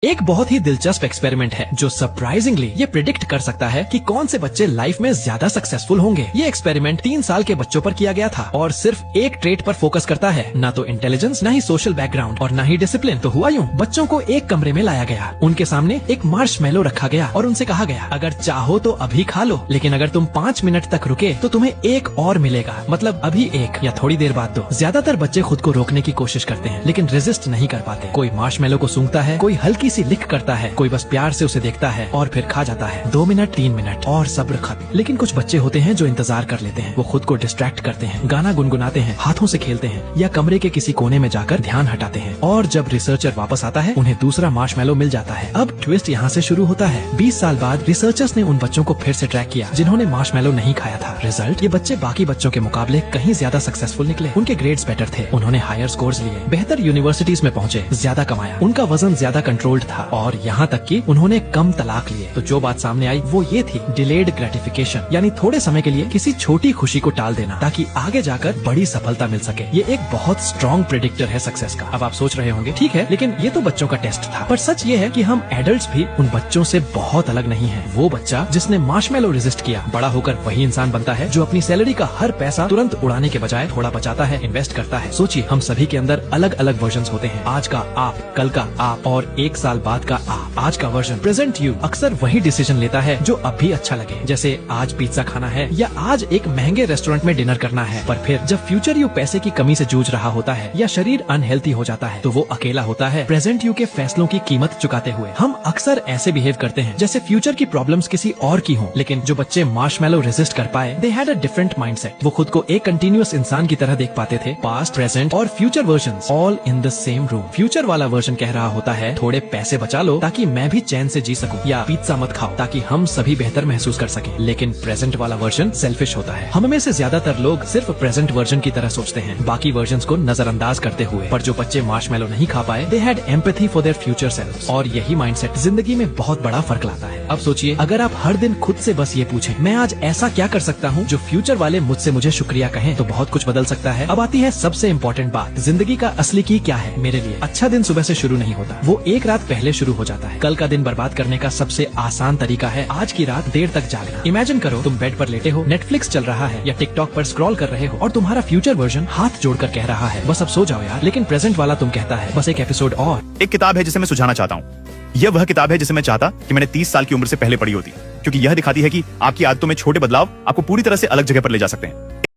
एक बहुत ही दिलचस्प एक्सपेरिमेंट है जो सरप्राइजिंगली ये प्रिडिक्ट कर सकता है कि कौन से बच्चे लाइफ में ज्यादा सक्सेसफुल होंगे। ये एक्सपेरिमेंट 3 साल के बच्चों पर किया गया था और सिर्फ एक ट्रेट पर फोकस करता है, ना तो इंटेलिजेंस, ना ही सोशल बैकग्राउंड और ना ही डिसिप्लिन। तो हुआ यूं, बच्चों को एक कमरे में लाया गया, उनके सामने एक मार्शमैलो रखा गया और उनसे कहा गया, अगर चाहो तो अभी खा लो, लेकिन अगर तुम 5 मिनट तक रुके तो तुम्हें एक और मिलेगा, मतलब अभी एक या थोड़ी देर बाद दो। ज्यादातर बच्चे खुद को रोकने की कोशिश करते हैं लेकिन रेजिस्ट नहीं कर पाते। कोई मार्शमैलो को सूंघता है, कोई हल्की सी लिक करता है, कोई बस प्यार से उसे देखता है और फिर खा जाता है। 2 मिनट, 3 मिनट और सब्र खत्म। लेकिन कुछ बच्चे होते हैं जो इंतजार कर लेते हैं। वो खुद को डिस्ट्रैक्ट करते हैं, गाना गुनगुनाते हैं, हाथों से खेलते हैं या कमरे के किसी कोने में जाकर ध्यान हटाते हैं। और जब रिसर्चर वापस आता है उन्हें दूसरा मार्शमैलो मिल जाता है। अब ट्विस्ट यहाँ से शुरू होता है। 20 साल बाद रिसर्चर्स ने उन बच्चों को फिर से ट्रैक किया जिन्होंने मार्शमैलो नहीं खाया था। रिजल्ट, ये बच्चे बाकी बच्चों के मुकाबले कहीं ज्यादा सक्सेसफुल निकले। उनके ग्रेड्स बेटर थे, उन्होंने हायर स्कोर्स लिए, बेहतर यूनिवर्सिटीज में पहुँचे, ज्यादा कमाया, उनका वजन ज्यादा कंट्रोल्ड था और यहाँ तक कि उन्होंने कम तलाक लिए। तो जो बात सामने आई वो ये थी, डिलेड ग्रेटिफिकेशन, यानी थोड़े समय के लिए किसी छोटी खुशी को टाल देना ताकि आगे जाकर बड़ी सफलता मिल सके। ये एक बहुत स्ट्रॉन्ग प्रेडिक्टर है सक्सेस का। अब आप सोच रहे होंगे, ठीक है, लेकिन ये तो बच्चों का टेस्ट था। पर सच ये है कि हम एडल्ट्स भी उन बच्चों से बहुत अलग नहीं हैं। वो बच्चा जिसने मार्शमैलो रेजिस्ट किया, बड़ा होकर वही इंसान बनता है जो अपनी सैलरी का हर पैसा तुरंत उड़ाने के बजाय थोड़ा बचाता है, इन्वेस्ट करता है। सोचिए, हम सभी के अंदर अलग अलग वर्जन्स होते हैं। आज का आप, कल का आप और 1 साल बाद का आप। आज का वर्जन, प्रेजेंट यू, अक्सर वही डिसीजन लेता है जो अब भी अच्छा लगे, जैसे आज पिज्जा खाना है या आज एक महंगे रेस्टोरेंट में डिनर करना है। पर फिर जब फ्यूचर यू पैसे की कमी से जूझ रहा होता है या शरीर अनहेल्थी हो जाता है तो वो अकेला होता है प्रेजेंट यू के फैसलों की कीमत चुकाते हुए। हम अक्सर ऐसे बिहेव करते हैं जैसे फ्यूचर की प्रॉब्लम्स किसी और की हों। लेकिन जो बच्चे मार्शमैलो रेजिस्ट कर पाए, they had a different mindset. वो खुद को एक कंटिन्यूअस इंसान की तरह देख पाते थे। पास्ट, प्रेजेंट और future versions all in the same room. Future वाला वर्जन कह रहा होता है, थोड़े पैसे बचा लो ताकि मैं भी चैन से जी सकूं, या पिज्जा मत खाओ ताकि हम सभी बेहतर महसूस कर सकें। लेकिन प्रेजेंट वाला वर्जन सेल्फिश होता है। हम में से ज्यादातर लोग सिर्फ प्रेजेंट वर्जन की तरह सोचते हैं, बाकी वर्जन्स को नजरअंदाज करते हुए। पर जो बच्चे मार्शमैलो नहीं खा पाए, they had empathy for their future selves. और यही माइंडसेट जिंदगी में बहुत बड़ा फर्क लाता है। अब सोचिए, अगर आप हर दिन खुद से बस ये पूछें, मैं आज ऐसा क्या कर सकता हूँ जो फ्यूचर वाले मुझसे मुझे शुक्रिया कहें, तो बहुत कुछ बदल सकता है। अब आती है सबसे इम्पोर्टेंट बात, जिंदगी का असली की क्या है। मेरे लिए अच्छा दिन सुबह से शुरू नहीं होता, वो एक रात पहले शुरू हो जाता है। कल का दिन बर्बाद करने का सबसे आसान तरीका है आज की रात देर तक जागना। इमेजिन करो, तुम बेड पर लेटे हो, नेटफ्लिक्स चल रहा है या टिकटॉक पर स्क्रॉल कर रहे हो और तुम्हारा फ्यूचर वर्जन हाथ जोड़कर कह रहा है, बस अब सो जाओ यार। लेकिन प्रेजेंट वाला तुम कहता है, बस एक एपिसोड और। एक किताब है जिसे मैं सुझाना चाहता हूँ। यह वह किताब है जिसे मैं चाहता कि मैंने 30 साल की उम्र से पहले पढ़ी होती, क्योंकि यह दिखाती है कि आपकी आदतों में छोटे बदलाव आपको पूरी तरह से अलग जगह पर ले जा सकते हैं।